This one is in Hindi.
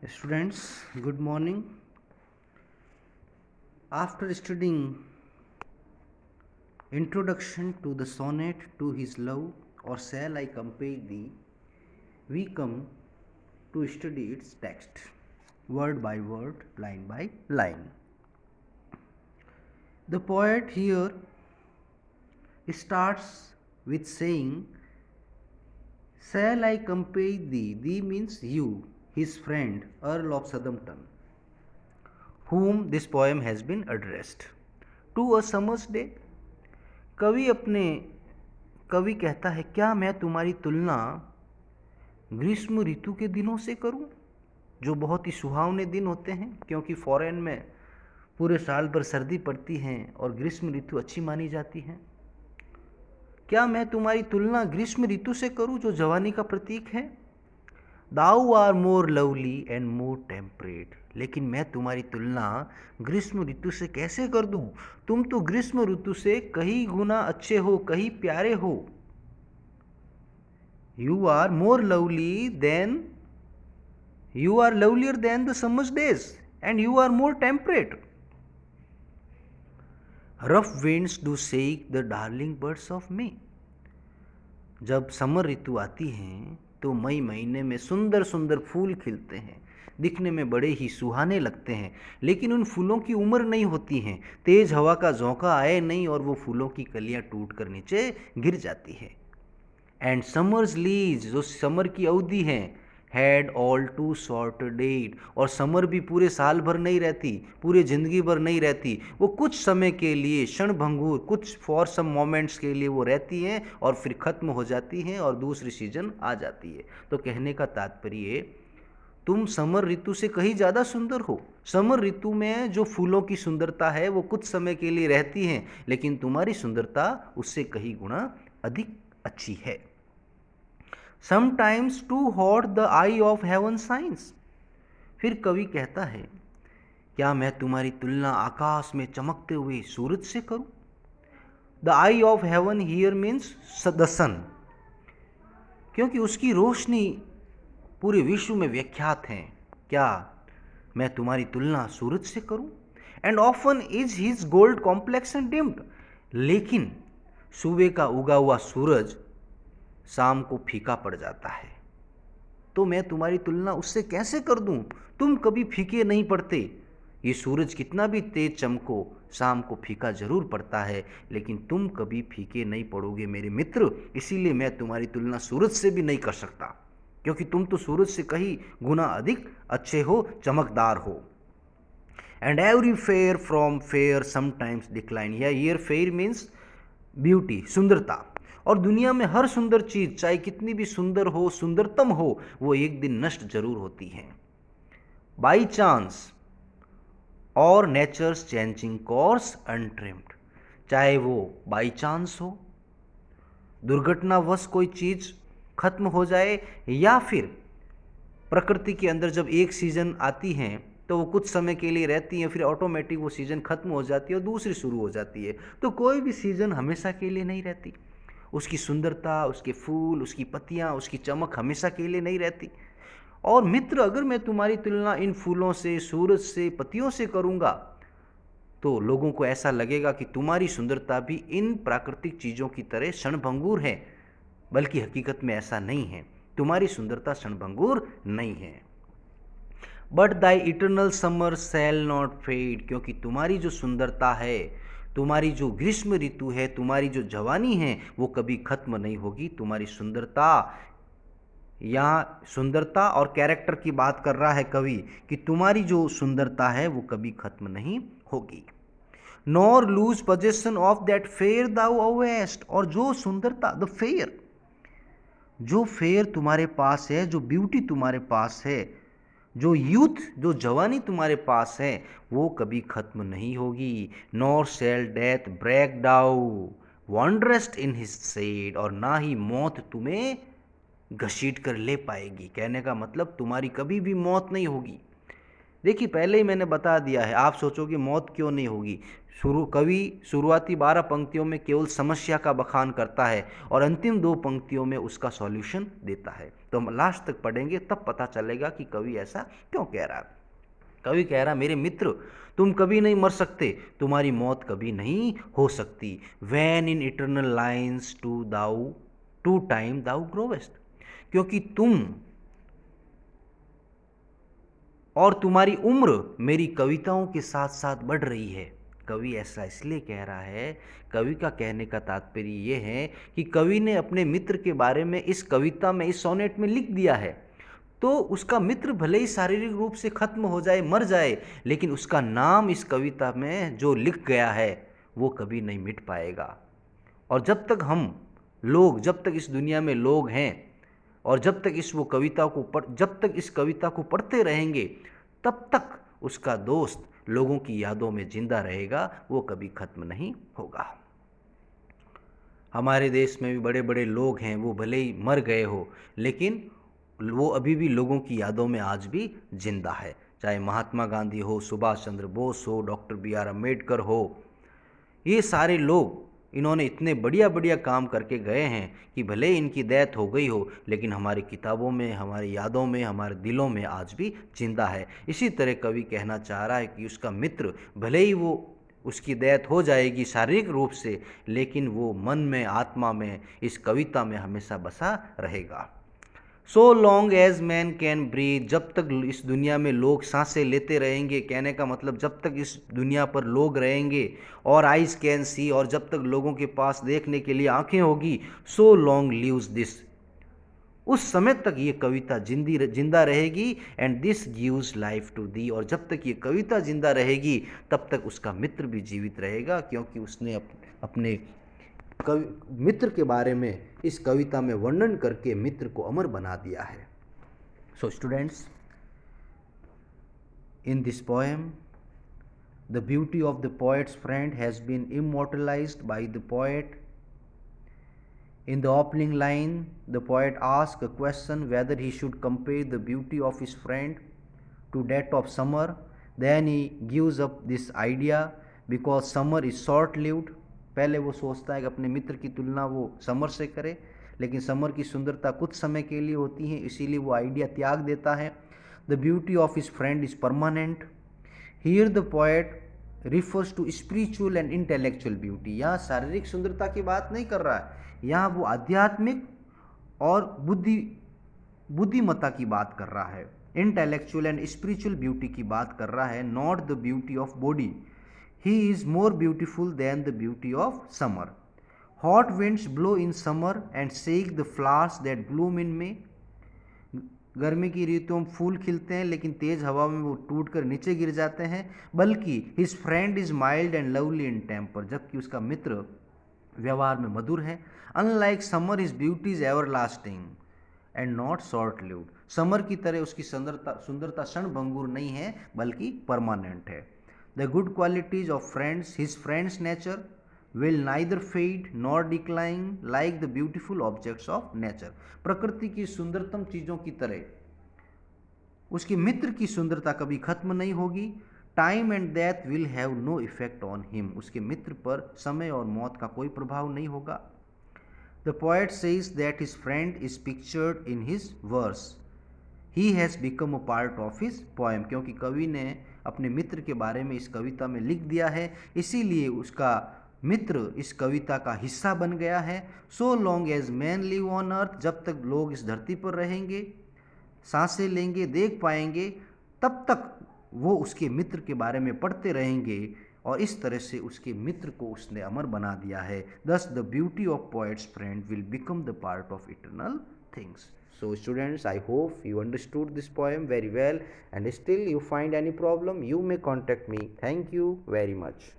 Students, good morning. After studying Introduction to the Sonnet to His Love, or Shall I Compare Thee, we come to study its text, word by word, line by line. The poet here starts with saying, Shall I compare thee? Thee means you, his friend, Earl of Southampton, whom this poem has been addressed. To a summer's day, कवि कहता है, क्या मैं तुम्हारी तुलना ग्रीष्म ऋतु के दिनों से करूं, जो बहुत ही सुहावने दिन होते हैं, क्योंकि फॉरेन में पूरे साल भर सर्दी पड़ती है और ग्रीष्म ऋतु अच्छी मानी जाती है। क्या मैं तुम्हारी तुलना ग्रीष्म ऋतु से करूं, जो जवानी का प्रतीक है? Thou art more lovely and more temperate. लेकिन मैं तुम्हारी तुलना ग्रीष्म ऋतु से कैसे कर दूं? तुम तो ग्रीष्म ऋतु से कहीं गुना अच्छे हो, कहीं प्यारे हो। You are more lovely than you are lovelier than the summers days and you are more temperate. Rough winds do shake the darling birds of May. जब समर ऋतु आती है तो मई महीने में सुंदर सुंदर फूल खिलते हैं, दिखने में बड़े ही सुहाने लगते हैं, लेकिन उन फूलों की उम्र नहीं होती है। तेज हवा का झोंका आए नहीं और वो फूलों की कलियां टूट कर नीचे गिर जाती है। एंड समर्स लीज, जो समर की अवधि है, had all too short date, और समर भी पूरे साल भर नहीं रहती, पूरे जिंदगी भर नहीं रहती। वो कुछ समय के लिए क्षण भंगुर, कुछ फॉर सम मोमेंट्स के लिए वो रहती हैं और फिर ख़त्म हो जाती हैं और दूसरी सीजन आ जाती है। तो कहने का तात्पर्य, तुम समर ऋतु से कहीं ज़्यादा सुंदर हो। समर ऋतु में जो फूलों की सुंदरता है वो कुछ समय के लिए रहती है, लेकिन तुम्हारी सुंदरता उससे कहीं गुना अधिक अच्छी है। Sometimes too hot the eye of heaven shines. फिर कवि कहता है, क्या मैं तुम्हारी तुलना आकाश में चमकते हुए सूरज से करूं? The eye of heaven here means the sun, क्योंकि उसकी रोशनी पूरे विश्व में विख्यात है। क्या मैं तुम्हारी तुलना सूरज से करूं? And often is his gold complexion deemed. लेकिन सुबह का उगा हुआ सूरज शाम को फीका पड़ जाता है, तो मैं तुम्हारी तुलना उससे कैसे कर दूं? तुम कभी फीके नहीं पड़ते। ये सूरज कितना भी तेज चमको, शाम को फीका जरूर पड़ता है, लेकिन तुम कभी फीके नहीं पड़ोगे मेरे मित्र। इसीलिए मैं तुम्हारी तुलना सूरज से भी नहीं कर सकता, क्योंकि तुम तो सूरज से कहीं गुना अधिक अच्छे हो, चमकदार हो। And every fair from fair sometimes decline. Here fair means beauty, सुंदरता। और दुनिया में हर सुंदर चीज, चाहे कितनी भी सुंदर हो, सुंदरतम हो, वो एक दिन नष्ट जरूर होती है। बाई चांस और नेचर्स चेंजिंग कोर्स अनट्रिम्ड। चाहे वो बाई चांस हो, दुर्घटनावश कोई चीज खत्म हो जाए, या फिर प्रकृति के अंदर जब एक सीजन आती है तो वो कुछ समय के लिए रहती है, फिर ऑटोमेटिक वो सीजन खत्म हो जाती है और दूसरी शुरू हो जाती है। तो कोई भी सीजन हमेशा के लिए नहीं रहती। उसकी सुंदरता, उसके फूल, उसकी पत्तियां, उसकी चमक हमेशा के लिए नहीं रहती। और मित्र, अगर मैं तुम्हारी तुलना इन फूलों से, सूरज से, पत्तियों से करूंगा, तो लोगों को ऐसा लगेगा कि तुम्हारी सुंदरता भी इन प्राकृतिक चीज़ों की तरह क्षणभंगुर है, बल्कि हकीकत में ऐसा नहीं है। तुम्हारी सुंदरता क्षणभंगुर नहीं है। But thy eternal summer shall not fade. क्योंकि तुम्हारी जो सुंदरता है, तुम्हारी जो ग्रीष्म ऋतु है, तुम्हारी जो जवानी है, वो कभी खत्म नहीं होगी। तुम्हारी सुंदरता, यहाँ सुंदरता और कैरेक्टर की बात कर रहा है कवि, कि तुम्हारी जो सुंदरता है वो कभी खत्म नहीं होगी। Nor lose possession of that fair thou owest. और जो सुंदरता, द फेयर, जो फेयर तुम्हारे पास है, जो ब्यूटी तुम्हारे पास है, जो यूथ, जो जवानी तुम्हारे पास है, वो कभी खत्म नहीं होगी। Nor shall death brag thou wanderest in his shade. और ना ही मौत तुम्हें घसीट कर ले पाएगी। कहने का मतलब, तुम्हारी कभी भी मौत नहीं होगी। देखिए पहले ही मैंने बता दिया है, आप सोचोगे मौत क्यों नहीं होगी। कवि शुरुआती 12 पंक्तियों में केवल समस्या का बखान करता है और अंतिम 2 पंक्तियों में उसका सॉल्यूशन देता है। तो हम लास्ट तक पढ़ेंगे तब पता चलेगा कि कवि ऐसा क्यों कह रहा है। कवि कह रहा, मेरे मित्र तुम कभी नहीं मर सकते, तुम्हारी मौत कभी नहीं हो सकती। When in eternal lines to time thou growest, क्योंकि तुम और तुम्हारी उम्र मेरी कविताओं के साथ साथ बढ़ रही है। कवि ऐसा इसलिए कह रहा है, कवि का कहने का तात्पर्य ये है कि कवि ने अपने मित्र के बारे में इस कविता में, इस सोनेट में लिख दिया है, तो उसका मित्र भले ही शारीरिक रूप से खत्म हो जाए, मर जाए, लेकिन उसका नाम इस कविता में जो लिख गया है वो कभी नहीं मिट पाएगा। और जब तक हम लोग, जब तक इस दुनिया में लोग हैं और जब तक जब तक इस कविता को पढ़ते रहेंगे, तब तक उसका दोस्त लोगों की यादों में जिंदा रहेगा, वो कभी खत्म नहीं होगा। हमारे देश में भी बड़े बड़े लोग हैं, वो भले ही मर गए हो, लेकिन वो अभी भी लोगों की यादों में आज भी जिंदा है। चाहे महात्मा गांधी हो, सुभाष चंद्र बोस हो, डॉक्टर BR अम्बेडकर हो, ये सारे लोग, इन्होंने इतने बढ़िया बढ़िया काम करके गए हैं कि भले इनकी डेथ हो गई हो, लेकिन हमारी किताबों में, हमारी यादों में, हमारे दिलों में आज भी जिंदा है। इसी तरह कवि कहना चाह रहा है कि उसका मित्र भले ही वो, उसकी डेथ हो जाएगी शारीरिक रूप से, लेकिन वो मन में, आत्मा में, इस कविता में हमेशा बसा रहेगा। So long as men can breathe, जब तक इस दुनिया में लोग सांसें लेते रहेंगे, कहने का मतलब जब तक इस दुनिया पर लोग रहेंगे, और आइज कैन सी, और जब तक लोगों के पास देखने के लिए आंखें होगी, सो लॉन्ग लिव्स दिस, उस समय तक ये कविता जिंदा रहेगी। And this gives life to thee, और जब तक ये कविता जिंदा रहेगी तब तक उसका मित्र भी जीवित रहेगा, क्योंकि उसने अपने मित्र के बारे में इस कविता में वर्णन करके मित्र को अमर बना दिया है। So students, in this poem the beauty of the poet's friend has been immortalised by the poet. In the opening line, the poet asks a question whether he should compare the beauty of his friend to that of summer. Then he gives up this idea because summer is short-lived. पहले वो सोचता है कि अपने मित्र की तुलना वो समर से करे, लेकिन समर की सुंदरता कुछ समय के लिए होती है, इसीलिए वो आइडिया त्याग देता है। The beauty of his friend is permanent. Here the poet refers to spiritual and intellectual beauty. यहाँ शारीरिक सुंदरता की बात नहीं कर रहा है, यहाँ वो आध्यात्मिक और बुद्धिमत्ता की बात कर रहा है, इंटेलेक्चुअल एंड स्पिरिचुअल ब्यूटी की बात कर रहा है, not the beauty of body. He is more beautiful than the beauty of summer. Hot winds blow in summer and shake the flowers that bloom in May. गर्मी की ऋतु में फूल खिलते हैं, लेकिन तेज हवा में वो टूट कर नीचे गिर जाते हैं। बल्कि his friend is mild and lovely in temper, जबकि उसका मित्र व्यवहार में मधुर है। Unlike summer his beauty is ever lasting and not short lived. Summer की तरह उसकी सुंदरता क्षणभंगुर नहीं है, बल्कि परमानेंट है। The good qualities of friends, his friends nature will neither fade nor decline like the beautiful objects of nature. प्रकृति की सुंदरतम चीजों की तरह उसके मित्र की सुंदरता कभी खत्म नहीं होगी। Time and death will have no effect on him, उसके मित्र पर समय और मौत का कोई प्रभाव नहीं होगा। The poet says that his friend is pictured in his verse, he has become a part of his poem, क्योंकि कवि ने अपने मित्र के बारे में इस कविता में लिख दिया है, इसीलिए उसका मित्र इस कविता का हिस्सा बन गया है। So long as men live on earth, जब तक लोग इस धरती पर रहेंगे, सांसें लेंगे, देख पाएंगे, तब तक वो उसके मित्र के बारे में पढ़ते रहेंगे, और इस तरह से उसके मित्र को उसने अमर बना दिया है। दस the beauty of poets friend will become the part of eternal things. So students, I hope you understood this poem very well, and still you find any problem, you may contact me. Thank you very much.